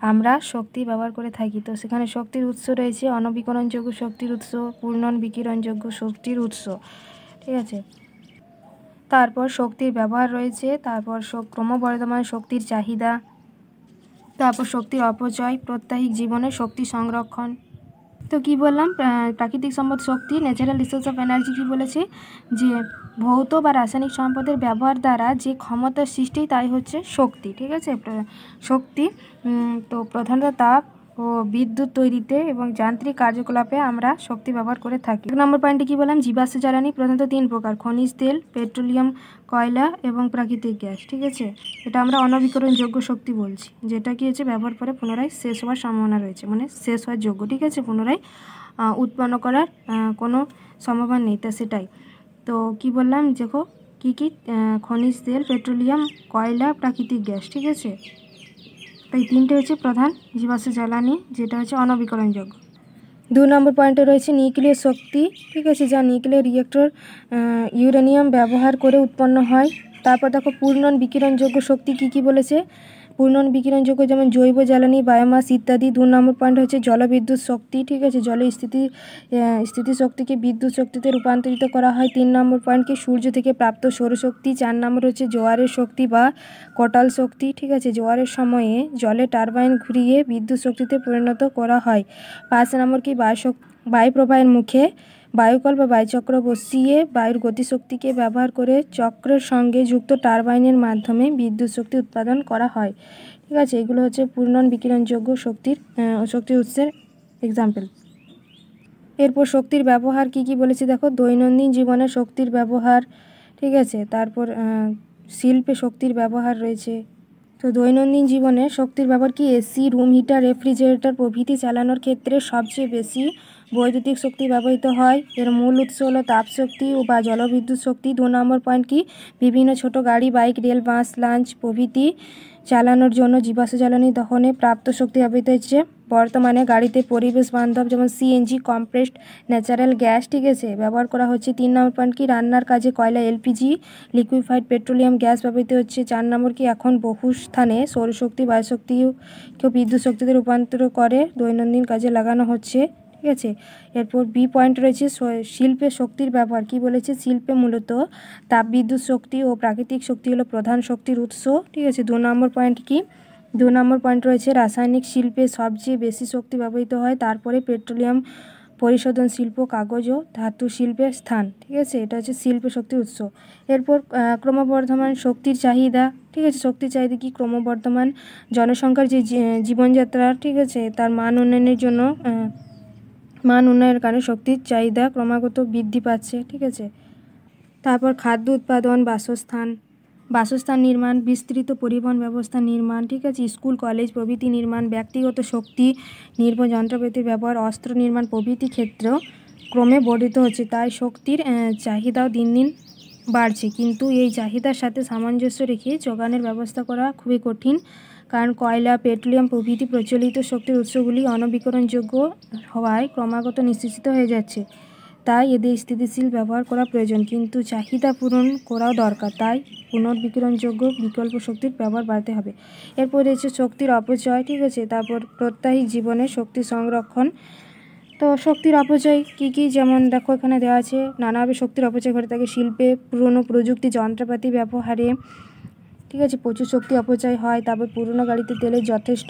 আমরা শক্তি ব্যবহার করে থাকি। তো সেখানে শক্তির উৎস রয়েছে অনবীকরণযোগ্য শক্তির উৎস, পূর্ণন বিকিরণযোগ্য শক্তির উৎস, ঠিক আছে। তারপর শক্তির ব্যবহার রয়েছে, তারপর ক্রমবর্ধমান শক্তির চাহিদা, তারপর শক্তির অপচয়, প্রত্যাহিক জীবনে শক্তি সংরক্ষণ। তো কি বললাম প্রাকৃতিক সম্পদ শক্তি, ন্যাচারাল রিসোর্স অফ এনার্জি কি বলেছে যে ভৌত বা রাসায়নিক সম্পদের ব্যবহার দ্বারা যে ক্ষমতার সৃষ্টি তাই হচ্ছে শক্তি, ঠিক আছে। শক্তি তো প্রধানত তাপ ও বিদ্যুৎ তৈরিতে এবং যান্ত্রিক কার্যকলাপে আমরা শক্তি ব্যবহার করে থাকি। 1 নম্বর পয়েন্টে কি বললাম জীবাশ্ম জ্বালানি প্রধানত 3 প্রকার, খনিজ তেল, পেট্রোলিয়াম, কয়লা এবং প্রাকৃতিক গ্যাস, ঠিক আছে। এটা আমরা অনবীকরণযোগ্য শক্তি বলছি, যেটা কি হচ্ছে ব্যবহার করে পুনরায় শেষ হওয়ার সম্ভাবনা রয়েছে, মানে শেষ হওয়ার যোগ্য, ঠিক আছে। পুনরায় উৎপন্ন করার কোনো সম্ভাবনা নেই, তা সেটাই। তো কি বললাম দেখো কি কি খনিজ তেল, পেট্রোলিয়াম, কয়লা, প্রাকৃতিক গ্যাস, ঠিক আছে। তাই 3টে হচ্ছে প্রধান জীবাশ্ম জ্বালানি, যেটা হচ্ছে অনবীকরণযোগ্য। 2 নম্বর পয়েন্টে রয়েছে নিউক্লিয়ার শক্তি, ঠিক আছে, যা নিউক্লিয়ার রিয়েক্টর ইউরেনিয়াম ব্যবহার করে উৎপন্ন হয়। তারপর দেখো পূর্ণন বিকিরণযোগ্য শক্তি কি কি বলেছে পূর্ণন বিকিরণযোগ্য যেমন জৈব জ্বালানি, বায়োমাস ইত্যাদি। 2 নম্বর পয়েন্ট হচ্ছে জলবিদ্যুৎ শক্তি, ঠিক আছে। জলের স্থিতি শক্তিকে বিদ্যুৎ শক্তিতে রূপান্তরিত করা হয়। 3 নম্বর পয়েন্ট কি সূর্য থেকে প্রাপ্ত সৌরশক্তি। 4 নম্বর হচ্ছে জোয়ারের শক্তি বা কটাল শক্তি, ঠিক আছে। জোয়ারের সময়ে জলে টারবাইন ঘুরিয়ে বিদ্যুৎ শক্তিতে পরিণত করা হয়। 5 নম্বর কি বায়ু প্রবাহের মুখে বায়ুকল বা বায়ুচক্র বসিয়ে বায়ুর গতিশক্তিকে ব্যবহার করে চক্রের সঙ্গে যুক্ত টারবাইনের মাধ্যমে বিদ্যুৎ শক্তি উৎপাদন করা হয়, ঠিক আছে। এগুলো হচ্ছে পূর্ণন বিকিরণযোগ্য শক্তির উৎসের এক্সাম্পল। এরপর শক্তির ব্যবহার কি কি বলেছে দেখো দৈনন্দিন জীবনে শক্তির ব্যবহার, ঠিক আছে। তারপর শিল্পে শক্তির ব্যবহার রয়েছে। তো দৈনন্দিন জীবনে শক্তির ব্যবহার কি এসি, রুম হিটার, রেফ্রিজারেটর প্রভৃতি চালানোর ক্ষেত্রে সবচেয়ে বেশি বৈদ্যুতিক শক্তি ব্যবহৃত হয়। এর মূল উৎস হলো তাপশক্তি বা জলবিদ্যুৎ শক্তি। 2 নম্বর পয়েন্ট কি বিভিন্ন ছোট গাড়ি, বাইক, রেল, বাস, লঞ্চ প্রভৃতি চালানোর জন্য জীবাশ্ম জ্বালানি দহনে প্রাপ্ত শক্তি ব্যবহৃত হচ্ছে। বর্তমানে গাড়িতে পরিবেশ বান্ধব যেমন সিএনজি, কম্প্রেসড ন্যাচারাল গ্যাস, ঠিক আছে, ব্যবহার করা হচ্ছে। 3 নম্বর পয়েন্ট কি রান্নার কাজে কয়লা, এলপিজি, লিকুইফাইড পেট্রোলিয়াম গ্যাস ব্যবহৃত হচ্ছে। 4 নম্বর কি এখন বহু স্থানে সৌরশক্তি, বায়ুশক্তিকেও বিদ্যুৎ শক্তিতে রূপান্তর করে দৈনন্দিন কাজে লাগানো হচ্ছে, ঠিক আছে। এরপর বি পয়েন্ট রয়েছে শিল্পে শক্তির ব্যবহার। কি বলেছে? শিল্পে মূলত তাপবিদ্যুৎ শক্তি ও প্রাকৃতিক শক্তি হলো প্রধান শক্তির উৎস। ঠিক আছে। 2 নম্বর পয়েন্ট কি? 2 নম্বর পয়েন্ট রয়েছে রাসায়নিক শিল্পে সবচেয়ে বেশি শক্তি ব্যবহৃত হয়, তারপরে পেট্রোলিয়াম পরিশোধন শিল্প, কাগজ ও ধাতু শিল্পের স্থান। ঠিক আছে, এটা হচ্ছে শিল্পে শক্তির উৎস। এরপর ক্রমবর্ধমান শক্তির চাহিদা। ঠিক আছে, শক্তির চাহিদা কি? ক্রমবর্ধমান জনসংখ্যার যে জীবনযাত্রা, ঠিক আছে, তার মান উন্নয়নের জন্য মান উন্নয়নের কারণে শক্তির চাহিদা ক্রমাগত বৃদ্ধি পাচ্ছে। ঠিক আছে। তারপর খাদ্য উৎপাদন, বাসস্থান নির্মাণ, বিস্তৃত পরিবহন ব্যবস্থা নির্মাণ, ঠিক আছে, স্কুল কলেজ প্রভৃতি নির্মাণ, ব্যক্তিগত শক্তি নির্ভর যন্ত্রপাতির ব্যবহার, অস্ত্র নির্মাণ প্রভৃতি ক্ষেত্রেও ক্রমে বর্ধিত হচ্ছে। তাই শক্তির চাহিদাও দিন দিন বাড়ছে, কিন্তু এই চাহিদার সাথে সামঞ্জস্য রেখে যোগানের ব্যবস্থা করা খুবই কঠিন, কারণ কয়লা, পেট্রোলিয়াম প্রভৃতি প্রচলিত শক্তির উৎসগুলি অনবীকরণযোগ্য হওয়ায় ক্রমাগত নিঃশেষিত হয়ে যাচ্ছে। তাই এদের স্থিতিশীল ব্যবহার করা প্রয়োজন, কিন্তু চাহিদা পূরণ করাও দরকার। তাই পুনর্বিকিরণযোগ্য বিকল্প শক্তির ব্যবহার বাড়াতে হবে। এরপর রয়েছে শক্তির অপচয়। ঠিক আছে। তারপর প্রত্যাহিক জীবনে শক্তি সংরক্ষণ। তো শক্তির অপচয় কি কি? যেমন দেখো এখানে দেওয়া আছে, নানাভাবে শক্তির অপচয় ঘটে থাকে। শিল্পে পুরনো প্রযুক্তি যন্ত্রপাতি ব্যবহারে, ঠিক আছে, প্রচুর শক্তি অপচয় হয়। তারপর পুরনো গাড়িতে তেলের যথেষ্ট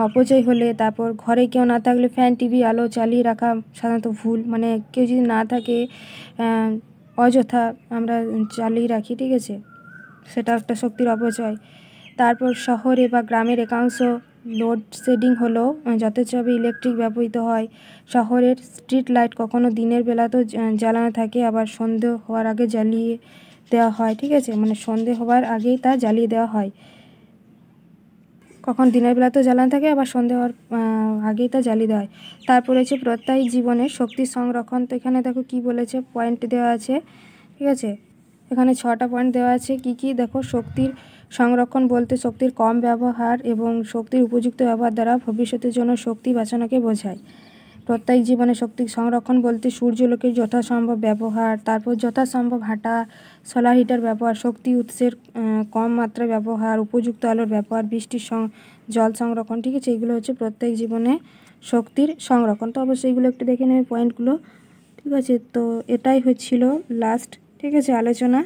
অপচয় হলে, তারপর ঘরে কেউ না থাকলে ফ্যান, টিভি, আলো চালিয়ে রাখা সাধারণত ভুল, মানে কেউ যদি না থাকে অযথা আমরা চালিয়ে রাখি, ঠিক আছে, সেটা একটা শক্তির অপচয়। তারপর শহরে বা গ্রামের একাংশ লোডশেডিং হলেও যথেচ্ছভাবে ইলেকট্রিক ব্যবহৃত হয়। শহরের স্ট্রিট লাইট কখনো দিনের বেলাতেও জ্বালানো থাকে, আবার সন্ধে হওয়ার আগে জ্বালিয়ে দেওয়া হয়। ঠিক আছে, মানে সন্ধে হওয়ার আগেই তা জ্বালিয়ে দেওয়া হয়। কখন দিনের বেলাতেও জ্বালানো থাকে, আবার সন্ধে হওয়ার আগেই তা জ্বালিয়ে দেওয়া হয়। তারপর হচ্ছে প্রত্যাহিক জীবনে শক্তির সংরক্ষণ। তো এখানে দেখো কি বলেছে, পয়েন্ট দেওয়া আছে। ঠিক আছে, এখানে 6টা পয়েন্ট দেওয়া আছে। কি কি দেখো, শক্তির সংরক্ষণ বলতে শক্তির কম ব্যবহার এবং শক্তির উপযুক্ত ব্যবহার দ্বারা ভবিষ্যতের জন্য শক্তি বাঁচানোকে বোঝায়। প্রত্যেক জীবনে শক্তি সংরক্ষণ বলতে সূর্যালোকের যথাসম্ভব ব্যবহার, তারপর যথাসম্ভব হাঁটা, সোলার হিটার ব্যবহার, শক্তি উৎসের কম মাত্রায় ব্যবহার, উপযুক্ত আলোর ব্যবহার, বৃষ্টির জল সংরক্ষণ। ঠিক আছে, এগুলো হচ্ছে প্রত্যেক জীবনে শক্তির সংরক্ষণ। তো অবশ্যই এগুলো একটু দেখে নেবে পয়েন্টগুলো। ঠিক আছে, তো এটাই হচ্ছিল লাস্ট, ঠিক আছে, আলোচনা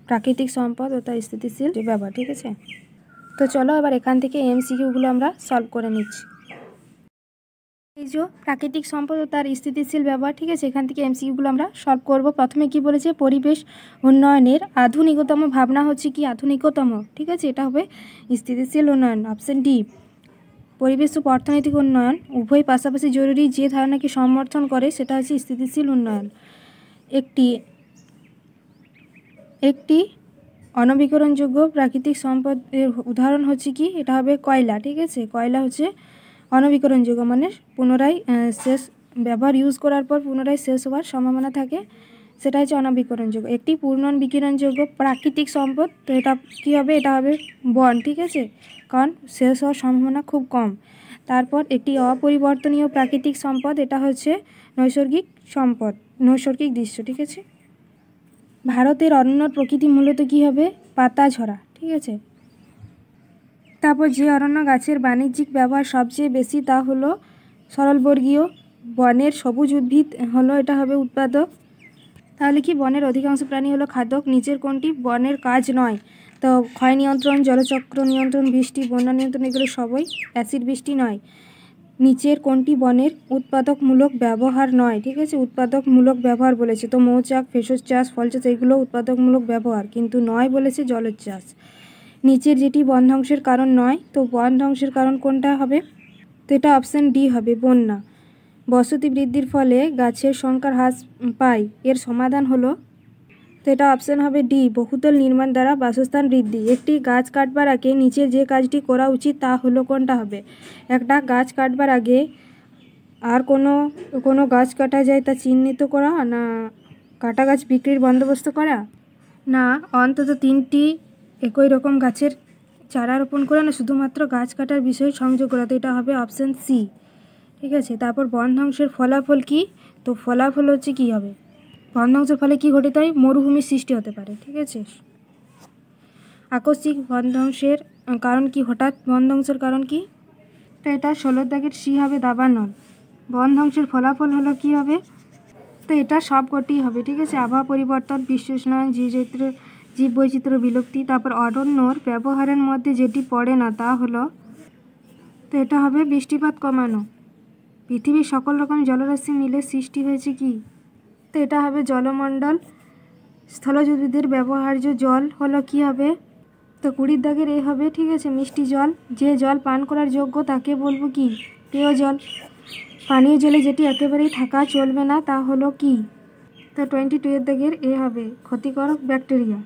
প্রাকৃতিক সম্পদ ও তার স্থিতিশীল ব্যবহার। ঠিক আছে, তো চলো এবার এখান থেকে এমসিকিউগুলো আমরা সলভ করে নিচ্ছি। এই যে প্রাকৃতিক সম্পদ ও তার স্থিতিশীল ব্যবহার, ঠিক আছে, এখান থেকে এমসিকিউগুলো আমরা সলভ করব। প্রথমে কি বলেছে, পরিবেশ উন্নয়নের আধুনিকতম ভাবনা হচ্ছে কি? আধুনিকতম। ঠিক আছে, এটা হবে স্থিতিশীল উন্নয়ন, অপশন ডি। পরিবেশ ও অর্থনৈতিক উন্নয়ন উভয় পাশাপাশি জরুরি, যে ধারণাকে সমর্থন করে সেটা হচ্ছে স্থিতিশীল উন্নয়ন। একটি অনবীকরণযোগ্য প্রাকৃতিক সম্পদের উদাহরণ হচ্ছে কি? এটা হবে কয়লা। ঠিক আছে, কয়লা হচ্ছে অনবীকরণযোগ্য, মানে পুনরায় শেষ ব্যবহার ইউজ করার পর পুনরায় শেষ হওয়ার সম্ভাবনা থাকে, সেটা হচ্ছে অনবীকরণযোগ্য। একটি পুনর্বিকিরণযোগ্য প্রাকৃতিক সম্পদ, তো এটা কী হবে? এটা হবে বন। ঠিক আছে, কারণ শেষ হওয়ার সম্ভাবনা খুব কম। তারপর একটি অপরিবর্তনীয় প্রাকৃতিক সম্পদ, এটা হচ্ছে নৈসর্গিক সম্পদ, নৈসর্গিক দৃশ্য। ঠিক আছে, ভারতের অরণ্যর প্রকৃতি মূলত কী হবে? পাতা ঝরা। ঠিক আছে, তারপর যে অরণ্য গাছের বাণিজ্যিক ব্যবহার সবচেয়ে বেশি তা হলো সরলবর্গীয় বনের সবুজ উদ্ভিদ, হলো এটা হবে উৎপাদক। তাহলে কি বনের অধিকাংশ প্রাণী হলো খাদ্যক? নিচের কোনটি বনের কাজ নয়? তো ক্ষয় নিয়ন্ত্রণ, জলচক্র নিয়ন্ত্রণ, বৃষ্টি, বন্যা নিয়ন্ত্রণ, এগুলো সবই অ্যাসিড বৃষ্টি নয়। নিচের কোনটি বনের উৎপাদকমূলক ব্যবহার নয়? ঠিক আছে, উৎপাদকমূলক ব্যবহার বলেছে, তো মৌচাক, ভেষজ চাষ, ফল চাষ, এগুলো উৎপাদকমূলক ব্যবহার, কিন্তু নয় বলেছে জলজ চাষ। নিচের যেটি বন ধ্বংসের কারণ নয়, তো বন ধ্বংসের কারণ কোনটা হবে? তো এটা অপশান ডি হবে, বন্যা। বসতি বৃদ্ধির ফলে গাছের সংখ্যার হ্রাস পায়, এর সমাধান হলো, তো এটা অপশান হবে ডি, বহুতল নির্মাণ দ্বারা বাসস্থান বৃদ্ধি। একটি গাছ কাটবার আগে নিচে যে কাজটি করা উচিত তা হলো কোনটা হবে? একটা গাছ কাটবার আগে আর কোনো গাছ কাটা যায় তা চিহ্নিত করা, না কাটা গাছ বিক্রির বন্দোবস্ত করা, না অন্তত 3টি একই রকম গাছের চারা রোপণ করা, না শুধুমাত্র গাছ কাটার বিষয়ে সংযোগ করা। তো এটা হবে অপশান সি। ঠিক আছে, তারপর বন ধ্বংসের ফলাফল কি? তো ফলাফল হচ্ছে কি হবে? বন ধ্বংসের ফলে কী ঘটে? তাই মরুভূমির সৃষ্টি হতে পারে। ঠিক আছে, আকস্মিক বন ধ্বংসের কারণ কি? হঠাৎ বন ধ্বংসের কারণ কি? তো এটা 16 দাগের সি হবে, দাবানল। বন ধ্বংসের ফলাফল হলো কি হবে, তো এটা সবকটি হবে, ঠিক আছে। আবহাওয়া পরিবর্তন, বিশ্ব উষ্ণায়ন, জীববৈচিত্র্য বিলুপ্তি। তারপর অরণ্যর ব্যবহারের মধ্যে যেটি পড়ে না তা হলো, তো এটা হবে বৃষ্টিপাত কমানো। পৃথিবীর সকল রকম জলরাশি মিলে সৃষ্টি হয়েছে কি, তো এটা হবে জলমণ্ডল। স্থলজ উদ্ভিদের ব্যবহার্য জল হলো কি হবে, তো 20 দাগের এ হবে, ঠিক আছে, মিষ্টি জল। যে জল পান করার যোগ্য তাকে বলবো কি, পেয় জল। পানীয় জলে যেটি একেবারেই থাকা চলবে না তা হলো কি, তো 22 এর দাগের এ হবে, ক্ষতিকর ব্যাকটেরিয়া।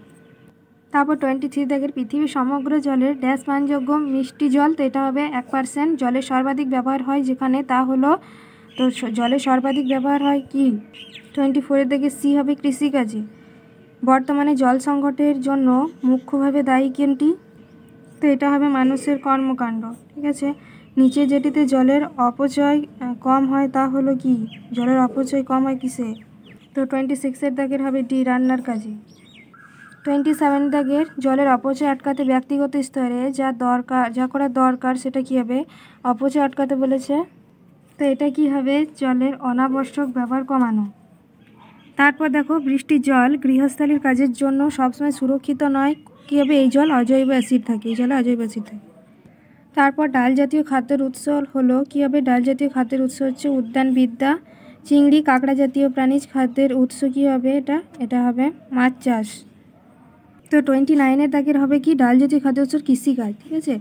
তারপর 23 দাগের পৃথিবীর সমগ্র জলের ড্যাশ পানযোগ্য মিষ্টি জল, তো এটা হবে 1%। জলের সর্বাধিক ব্যবহার হয় যেখানে, তা হলো, তো জলের সর্বাধিক ব্যবহার হয় কি, 24 এর দাগের সি হবে, কৃষিকাজে। বর্তমানে জল সংকটের জন্য মুখ্যভাবে দায়ী কোনটি, তো এটা হবে মানুষের কর্মকাণ্ড, ঠিক আছে। নিচে যেটিতে জলের অপচয় কম হয় তা হলো কি, জলের অপচয় কম হয় কিসে, তো 26 এর দাগের হবে ডি, রান্নার কাজে। 27 দাগের জলের অপচয় আটকাতে ব্যক্তিগত স্তরে যা করা দরকার সেটা কি হবে, অপচয় আটকাতে বলেছে, তো এটা কি হবে, জলের অনাবশ্যক ব্যবহার কমানো। তারপর দেখো, বৃষ্টির জল গৃহস্থালির কাজের জন্য সবসময় সুরক্ষিত নয়, কী হবে, এই জল অজৈব অ্যাসিড থাকে, এই জলে অজৈব অ্যাসিড থাকে। তারপর ডাল জাতীয় খাদ্যের উৎস হলো কী হবে, ডাল জাতীয় খাদ্যের উৎস হচ্ছে উদ্যানবিদ্যা। চিংড়ি কাঁকড়া জাতীয় প্রাণীজ খাদ্যের উৎস কী হবে, এটা হবে মাছ চাষ। তো 29 দাগের হবে কি, ডাল জাতীয় খাদ্য উৎস কৃষিকাজ, ঠিক আছে।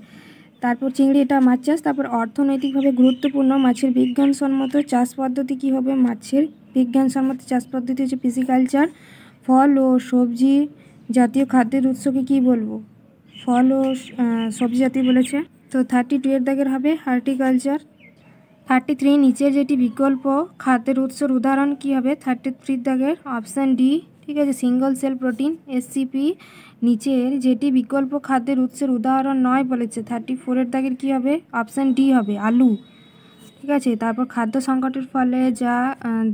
তারপর চিংড়ি, এটা মাছ চাষ। তারপর অর্থনৈতিকভাবে গুরুত্বপূর্ণ মাছের বিজ্ঞানসম্মত চাষ পদ্ধতি কী হবে, মাছের বিজ্ঞানসম্মত চাষ পদ্ধতি হচ্ছে পিসিকালচার। ফল ও সবজি জাতীয় খাদ্যের উৎসকে কী বলবো, ফল ও সবজি জাতীয় বলেছে, তো 32 এর দাগের হবে হর্টিকালচার। 33 নিচের যেটি বিকল্প খাদ্যের উৎসর উদাহরণ কী হবে, 33 দাগের অপশান ডি, ঠিক আছে, সিঙ্গল সেল প্রোটিন, এসসিপি। নিচের যেটি বিকল্প খাদ্যের উৎসের উদাহরণ নয় বলেছে, 34 দাগের কী হবে, অপশান ডি হবে, আলু, ঠিক আছে। তারপর খাদ্য সংকটের ফলে যা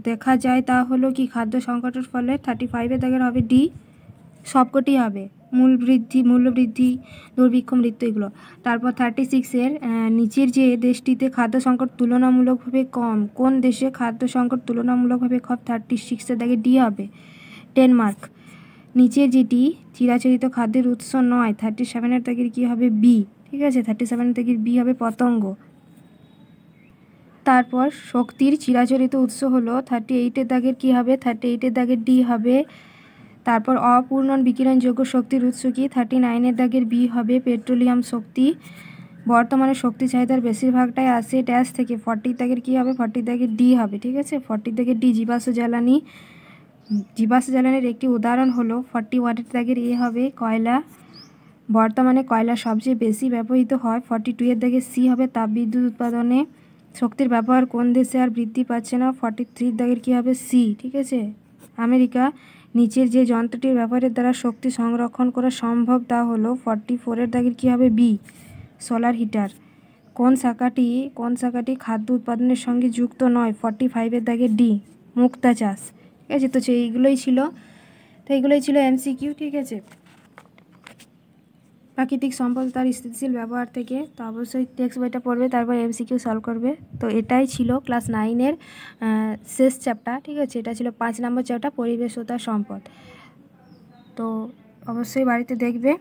দেখা যায় তা হলো কি, খাদ্য সংকটের ফলে 35 দাগের হবে ডি, সবকটি হবে, মূল্যবৃদ্ধি, দুর্ভিক্ষ, মৃত্যু, এগুলো। তারপর 36 নিচের যে দেশটিতে খাদ্য সংকট তুলনামূলকভাবে কম, কোন দেশে খাদ্য সংকট তুলনামূলকভাবে কম, 36 দাগে ডি হবে, ডেনমার্ক। নিচে যেটি চিরাচরিত খাদ্যের উৎস নয়, 37 দাগের কী হবে, বি, ঠিক আছে, 37 দাগের বি হবে, পতঙ্গ। তারপর শক্তির চিরাচরিত উৎস হলো 38 দাগের কী হবে, 38 দাগের ডি হবে। তারপর অপূর্ণন বিকিরণযোগ্য শক্তির উৎস কি, 39 দাগের বি হবে, পেট্রোলিয়াম শক্তি। বর্তমানে শক্তি চাহিদার বেশিরভাগটাই আসে ড্যাশ থেকে, 40 দাগের কী হবে, 40 দাগের ডি হবে, ঠিক আছে, 40 দাগের ডি, জীবাশ্ম জ্বালানি। জীবাশ্ম জ্বালানির একটি উদাহরণ হলো 41 দাগের এ হবে, কয়লা। বর্তমানে কয়লা সবচেয়ে বেশি ব্যবহৃত হয়, 42 দাগের সি হবে, তাপবিদ্যুৎ উৎপাদনে। শক্তির ব্যবহার কোন দেশে আর বৃদ্ধি পাচ্ছে না, 43 দাগের কী হবে, সি, ঠিক আছে, আমেরিকা। নিচের যে যন্ত্রটির ব্যবহারের দ্বারা শক্তি সংরক্ষণ করা সম্ভব তা হলো, 44 দাগের কী হবে, বি, সোলার হিটার। কোন শাখাটি খাদ্য উৎপাদনের সঙ্গে যুক্ত নয়, 45 দাগের ডি, মুক্তা চাষ, ঠিক আছে। তো এইগুলোই ছিল এমসিকিউ, ঠিক আছে, প্রাকৃতিক সম্পদ তার স্থিতিশীল ব্যবহার থেকে। তো অবশ্যই টেক্সট বইটা পড়বে, তারপর এমসিকিউ সলভ করবে। তো এটাই ছিল ক্লাস 9-এর শেষ চ্যাপ্টার, ঠিক আছে। এটা ছিল 5 নম্বর চ্যাপ্টার, পরিবেশ ও তার সম্পদ। তো অবশ্যই বাড়িতে দেখবে।